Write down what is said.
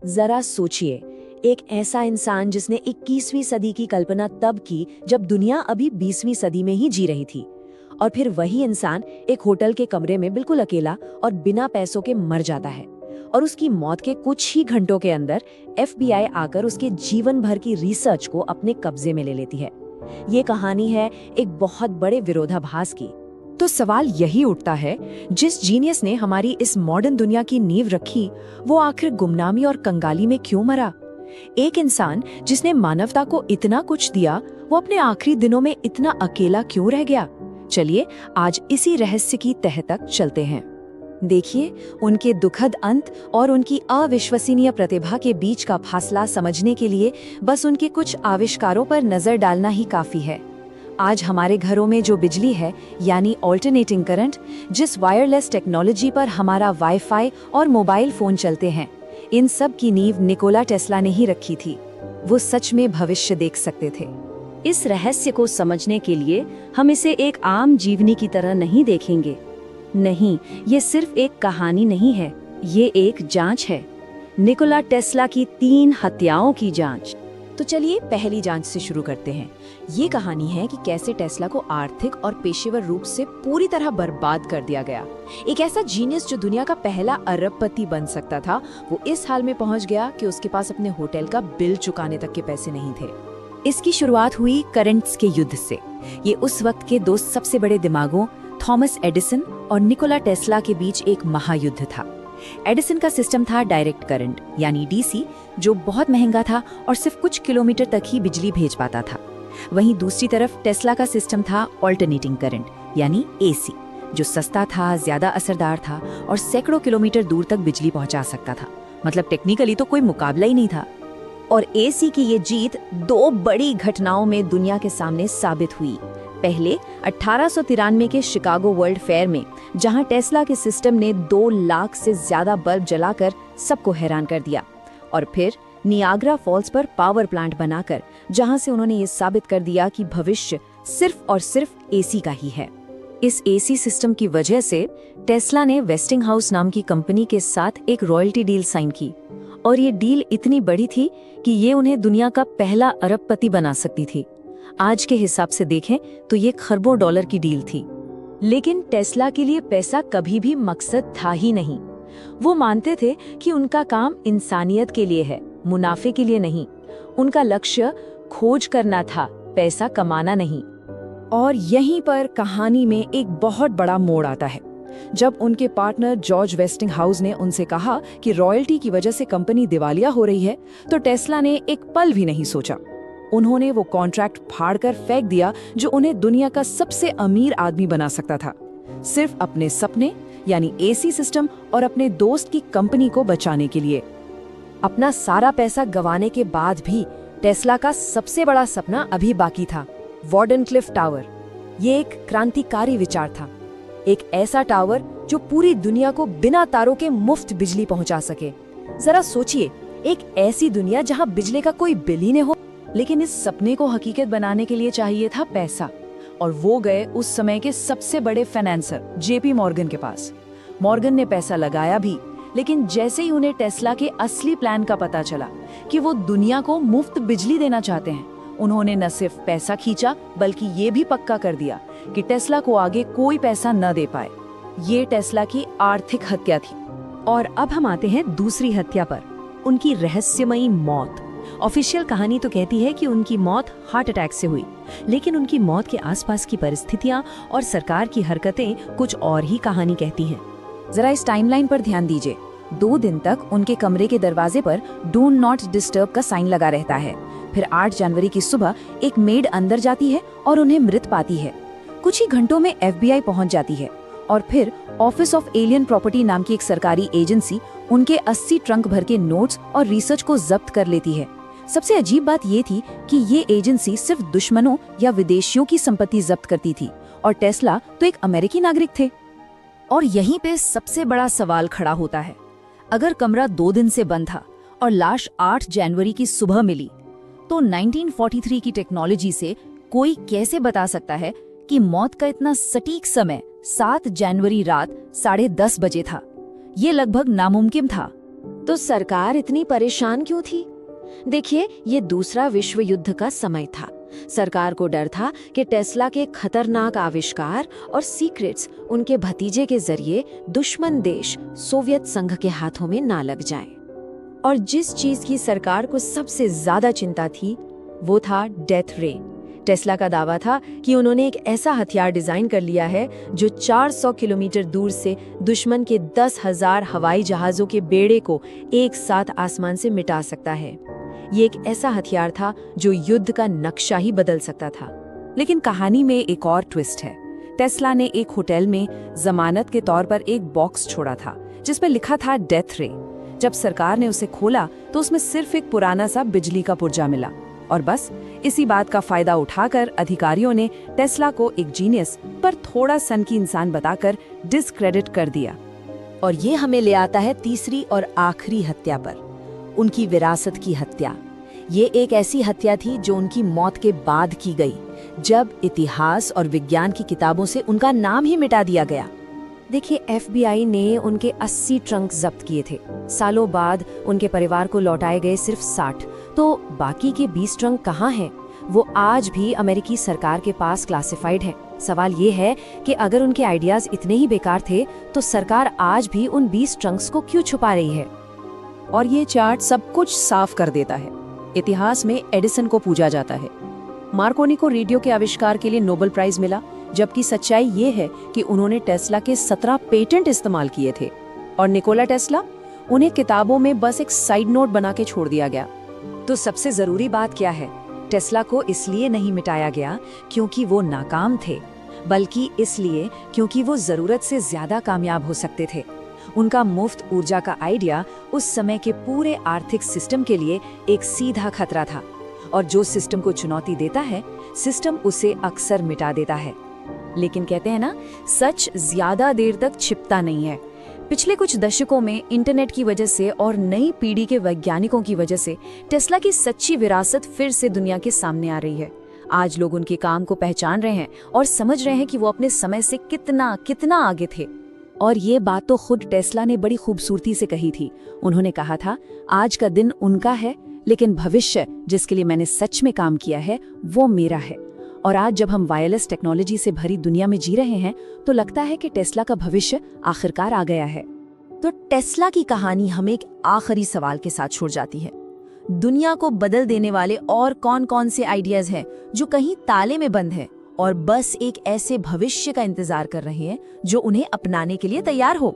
जरा सोचिए, एक ऐसा इंसान जिसने 21वीं सदी की कल्पना तब की जब दुनिया अभी 20वीं सदी में ही जी रही थी, और फिर वही इंसान एक होटल के कमरे में बिल्कुल अकेला और बिना पैसों के मर जाता है, और उसकी मौत के कुछ ही घंटों के अंदर एफबीआई आकर उसके जीवन भर की रिसर्च को अपने कब्जे में ले लेती है। ये कहानी है एक बहुत बड़े विरोधाभास की। तो सवाल यही उठता है, जिस जीनियस ने हमारी इस मॉडर्न दुनिया की नींव रखी, वो आखिर गुमनामी और कंगाली में क्यों मरा? एक इंसान जिसने मानवता को इतना कुछ दिया, वो अपने आखिरी दिनों में इतना अकेला क्यों रह गया? चलिए आज इसी रहस्य की तह तक चलते हैं। देखिए, उनके दुखद अंत और उनकी अविश्वसनीय प्रतिभा के बीच का फासला समझने के लिए बस उनके कुछ आविष्कारों पर नजर डालना ही काफी है। आज हमारे घरों में जो बिजली है, यानी ऑल्टरनेटिंग करंट, जिस वायरलेस टेक्नोलॉजी पर हमारा वाईफाई और मोबाइल फोन चलते हैं, इन सब की नींव निकोला टेस्ला ने ही रखी थी। वो सच में भविष्य देख सकते थे। इस रहस्य को समझने के लिए हम इसे एक आम जीवनी की तरह नहीं देखेंगे। नहीं, ये सिर्फ एक कहानी नहीं है, ये एक जांच है। निकोला टेस्ला की 3 हत्याओं की जांच। तो चलिए पहली जांच से शुरू करते हैं। ये कहानी है कि कैसे टेस्ला को आर्थिक और पेशेवर रूप से पूरी तरह बर्बाद कर दिया गया। एक ऐसा जीनियस जो दुनिया का पहला अरबपति बन सकता था, वो इस हाल में पहुंच गया कि उसके पास अपने होटल का बिल चुकाने तक के पैसे नहीं थे। इसकी शुरुआत हुई करंट्स के युद्ध से। ये उस वक्त के 2 सबसे बड़े दिमागों थॉमस एडिसन और निकोला टेस्ला के बीच एक महायुद्ध था। एडिसन का सिस्टम था डायरेक्ट करंट यानी डीसी, जो बहुत महंगा था और सिर्फ कुछ किलोमीटर तक ही बिजली भेज पाता था। वहीं दूसरी तरफ टेस्ला का सिस्टम था ऑल्टरनेटिंग करंट यानी एसी, जो सस्ता था, ज्यादा असरदार था और सैकड़ों किलोमीटर दूर तक बिजली पहुंचा सकता था। मतलब टेक्निकली तो कोई मुकाबला ही नहीं था। और एसी की ये जीत 2 बड़ी घटनाओं में दुनिया के सामने साबित हुई। पहले 1893 के शिकागो वर्ल्ड फेयर में, जहां टेस्ला के सिस्टम ने 2 लाख से ज्यादा बल्ब जलाकर सबको हैरान कर दिया। और फिर नियाग्रा फॉल्स पर पावर प्लांट बनाकर, जहां से उन्होंने ये साबित कर दिया कि भविष्य सिर्फ और सिर्फ एसी का ही है। इस एसी सिस्टम की वजह से टेस्ला ने वेस्टिंगहाउस नाम की कंपनी के साथ एक रॉयल्टी डील साइन की, और ये डील इतनी बड़ी थी कि ये उन्हें दुनिया का पहला अरबपति बना सकती थी। आज के हिसाब से देखें तो ये खरबों डॉलर की डील थी। लेकिन टेस्ला के लिए पैसा कभी भी मकसद था ही नहीं। वो मानते थे कि उनका काम इंसानियत के लिए है, मुनाफे के लिए नहीं। उनका लक्ष्य खोज करना था, पैसा कमाना नहीं। और यहीं पर कहानी में एक बहुत बड़ा मोड़ आता है, जब उनके पार्टनर जॉर्ज वेस्टिंगहाउस ने उनसे कहा कि रॉयल्टी की वजह से कंपनी दिवालिया हो रही है, तो टेस्ला ने एक पल भी नहीं सोचा। उन्होंने वो कॉन्ट्रैक्ट फाड़कर फेंक दिया जो उन्हें दुनिया का सबसे अमीर आदमी बना सकता था, सिर्फ अपने सपने यानी एसी सिस्टम और अपने दोस्त की कंपनी को बचाने के लिए। अपना सारा पैसा गंवाने के बाद भी टेस्ला का सबसे बड़ा सपना अभी बाकी था, वार्डनक्लिफ टावर। ये एक क्रांतिकारी विचार था, एक ऐसा टावर जो पूरी दुनिया को बिना तारों के मुफ्त बिजली पहुंचा सके। जरा सोचिए, एक ऐसी दुनिया जहां बिजली का कोई बिल ही नहीं हो। लेकिन इस सपने को हकीकत बनाने के लिए चाहिए था पैसा, और वो गए उस समय के सबसे बड़े फाइनेंसर जेपी मॉर्गन के पास। मॉर्गन ने पैसा लगाया भी, लेकिन जैसे ही उन्हें टेस्ला के असली प्लान का पता चला कि वो दुनिया को मुफ्त बिजली देना चाहते हैं, उन्होंने न सिर्फ पैसा खींचा बल्कि ये भी पक्का कर दिया कि टेस्ला को आगे कोई पैसा न दे पाए। ये टेस्ला की आर्थिक हत्या थी। और अब हम आते हैं दूसरी हत्या पर, उनकी रहस्यमयी मौत। ऑफिशियल कहानी तो कहती है कि उनकी मौत हार्ट अटैक से हुई, लेकिन उनकी मौत के आसपास की परिस्थितियां और सरकार की हरकतें कुछ और ही कहानी कहती हैं। जरा इस टाइमलाइन पर ध्यान दीजिए। 2 दिन तक उनके कमरे के दरवाजे पर डू नॉट डिस्टर्ब का साइन लगा रहता है। फिर 8 जनवरी की सुबह एक मेड अंदर जाती है और उन्हें मृत पाती है। कुछ ही घंटों में एफबीआई पहुंच जाती है, और फिर ऑफिस ऑफ एलियन प्रॉपर्टी नाम की एक सरकारी एजेंसी उनके 80 ट्रंक भर के नोट्स और रिसर्च को जब्त कर लेती है। सबसे अजीब बात ये थी कि ये एजेंसी सिर्फ दुश्मनों या विदेशियों की संपत्ति जब्त करती थी, और टेस्ला तो एक अमेरिकी नागरिक थे। और यहीं पे सबसे बड़ा सवाल खड़ा होता है, अगर कमरा 2 दिन से बंद था और लाश 8 जनवरी की सुबह मिली, तो 1943 की टेक्नोलॉजी से कोई कैसे बता सकता है कि मौत का इतना सटीक समय 7 जनवरी रात 10:30 बजे था? ये लगभग नामुमकिन था। तो सरकार इतनी परेशान क्यों थी? देखिए, ये दूसरा विश्व युद्ध का समय था। सरकार को डर था कि टेस्ला के खतरनाक आविष्कार और सीक्रेट्स उनके भतीजे के जरिए दुश्मन देश सोवियत संघ के हाथों में ना लग जाएं। और जिस चीज की सरकार को सबसे ज्यादा चिंता थी वो था डेथ रे। टेस्ला का दावा था कि उन्होंने एक ऐसा हथियार डिजाइन कर लिया है जो 400 किलोमीटर दूर से दुश्मन के 10,000 हवाई जहाजों के बेड़े को एक साथ आसमान से मिटा सकता है। ये एक ऐसा हथियार था जो युद्ध का नक्शा ही बदल सकता था। लेकिन कहानी में एक और ट्विस्ट है। टेस्ला ने एक होटल में जमानत के तौर पर एक बॉक्स छोड़ा था जिस पर लिखा था डेथ रे। जब सरकार ने उसे खोला तो उसमें सिर्फ एक पुराना सा बिजली का पुर्जा मिला और बस इसी बात का फायदा उठाकर अधिकारियों ने टेस्ला को एक जीनियस पर थोड़ा सनकी इंसान बताकर डिस्क्रेडिट कर दिया। और ये हमें ले आता है तीसरी और आखिरी हत्या पर, उनकी विरासत की हत्या। ये एक ऐसी हत्या थी जो उनकी मौत के बाद की गई, जब इतिहास और विज्ञान की किताबों से उनका नाम ही मिटा दिया गया। देखिए, FBI ने उनके 80 ट्रंक जब्त किए थे। सालों बाद उनके परिवार को लौटाए गए सिर्फ 60। तो बाकी के 20 ट्रंक कहाँ हैं? वो आज भी अमेरिकी सरकार के पास क्लासिफाइड हैं। सवाल ये है कि अगर उनके आइडियाज इतने ही बेकार थे तो सरकार आज भी उन 20 ट्रंक्स को क्यों छुपा रही है? और ये चार्ट सब कुछ साफ कर देता है। इतिहास में एडिसन को पूजा जाता है, मार्कोनी को रेडियो के आविष्कार के लिए नोबेल प्राइज मिला, जबकि सच्चाई ये है कि उन्होंने टेस्ला के 17 पेटेंट इस्तेमाल किए थे। और निकोला टेस्ला, उन्हें किताबों में बस एक साइड नोट बना के छोड़ दिया गया। तो सबसे जरूरी बात क्या है? टेस्ला को इसलिए नहीं मिटाया गया क्योंकि वो नाकाम थे, बल्कि इसलिए क्योंकि वो जरूरत से ज्यादा कामयाब हो सकते थे। उनका मुफ्त ऊर्जा का आइडिया उस समय के पूरे आर्थिक सिस्टम के लिए एक सीधा खतरा था, और जो सिस्टम को चुनौती देता है, सिस्टम उसे अक्सर मिटा देता है। लेकिन कहते हैं ना, सच ज्यादा देर तक छिपता नहीं है। पिछले कुछ दशकों में इंटरनेट की वजह से और नई पीढ़ी के वैज्ञानिकों की वजह से टेस्ला की सच्ची विरासत फिर से दुनिया के सामने आ रही है। आज लोग उनके काम को पहचान रहे हैं और समझ रहे हैं कि वो अपने समय से कितना कितना आगे थे। और ये बात तो खुद टेस्ला ने बड़ी खूबसूरती से कही थी। उन्होंने कहा था, आज का दिन उनका है, लेकिन भविष्य जिसके लिए मैंने सच में काम किया है वो मेरा है। और आज जब हम वायरलेस टेक्नोलॉजी से भरी दुनिया में जी रहे हैं तो लगता है कि टेस्ला का भविष्य आखिरकार आ गया है। तो टेस्ला की कहानी हमें एक आखिरी सवाल के साथ छोड़ जाती है। दुनिया को बदल देने वाले और कौन कौन से आइडियाज हैं जो कहीं ताले में बंद हैं और बस एक ऐसे भविष्य का इंतजार कर रहे हैं जो उन्हें अपनाने के लिए तैयार हो।